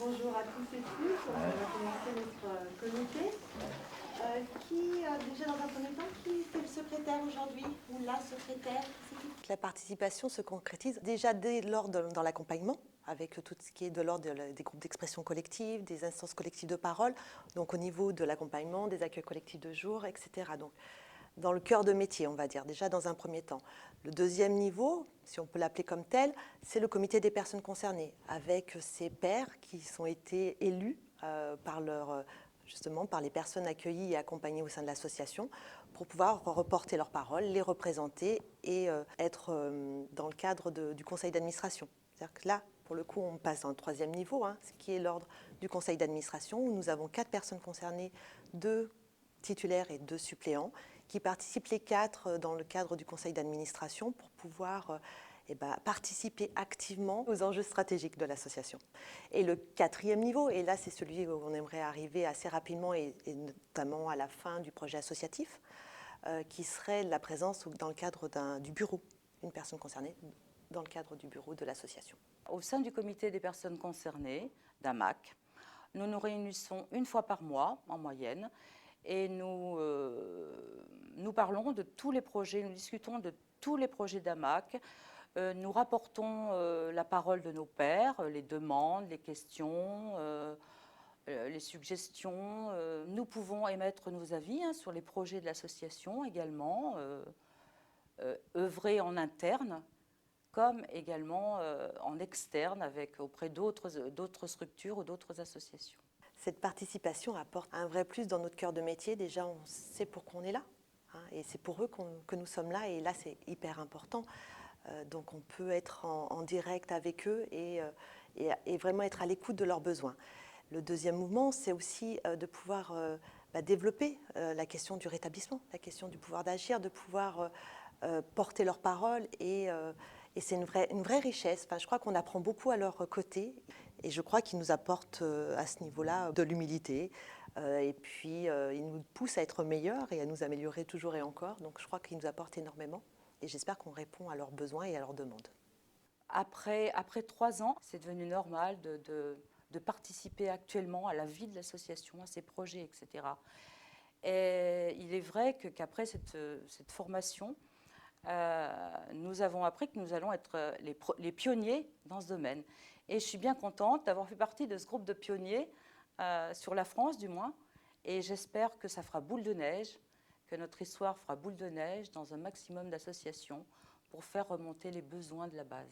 Bonjour à tous et toutes, on va commencer notre comité. Déjà dans un premier temps, qui est le secrétaire aujourd'hui ou la secrétaire? La participation se concrétise déjà dès lors dans l'accompagnement, avec tout ce qui est de l'ordre des groupes d'expression collective, des instances collectives de parole, donc au niveau de l'accompagnement, des accueils collectifs de jour, etc. Donc, dans le cœur de métier, on va dire, déjà dans un premier temps. Le deuxième niveau, si on peut l'appeler comme tel, c'est le comité des personnes concernées, avec ces pairs qui ont été élus justement par les personnes accueillies et accompagnées au sein de l'association pour pouvoir reporter leurs paroles, les représenter et être dans le cadre du conseil d'administration. C'est-à-dire que là, pour le coup, on passe à un troisième niveau, ce qui est l'ordre du conseil d'administration, où nous avons 4 personnes concernées, 2 titulaires et 2 suppléants, qui participent les 4 dans le cadre du conseil d'administration pour pouvoir participer activement aux enjeux stratégiques de l'association. Et le 4e niveau, et là c'est celui où on aimerait arriver assez rapidement et notamment à la fin du projet associatif, qui serait la présence dans le cadre du bureau, une personne concernée dans le cadre du bureau de l'association. Au sein du comité des personnes concernées, d'AMAC, nous nous réunissons une fois par mois en moyenne et nous parlons de tous les projets, nous discutons de tous les projets d'AMAC. Nous rapportons la parole de nos pairs, les demandes, les questions, les suggestions. Nous pouvons émettre nos avis sur les projets de l'association également, œuvrer en interne comme également en externe auprès d'autres structures ou d'autres associations. Cette participation apporte un vrai plus dans notre cœur de métier. Déjà, on sait pourquoi on est là, et c'est pour eux que nous sommes là, et là, c'est hyper important. Donc, on peut être en direct avec eux et vraiment être à l'écoute de leurs besoins. Le deuxième mouvement, c'est aussi de pouvoir développer la question du rétablissement, la question du pouvoir d'agir, de pouvoir porter leurs paroles et c'est une vraie richesse. Enfin, je crois qu'on apprend beaucoup à leur côté et je crois qu'ils nous apportent à ce niveau-là de l'humilité et puis ils nous poussent à être meilleurs et à nous améliorer toujours et encore. Donc je crois qu'ils nous apportent énormément et j'espère qu'on répond à leurs besoins et à leurs demandes. Après 3 ans, c'est devenu normal de participer actuellement à la vie de l'association, à ses projets, etc. Et il est vrai qu'après cette formation, nous avons appris que nous allons être les pionniers dans ce domaine. Et je suis bien contente d'avoir fait partie de ce groupe de pionniers, sur la France du moins, et j'espère que ça fera boule de neige, que notre histoire fera boule de neige dans un maximum d'associations pour faire remonter les besoins de la base.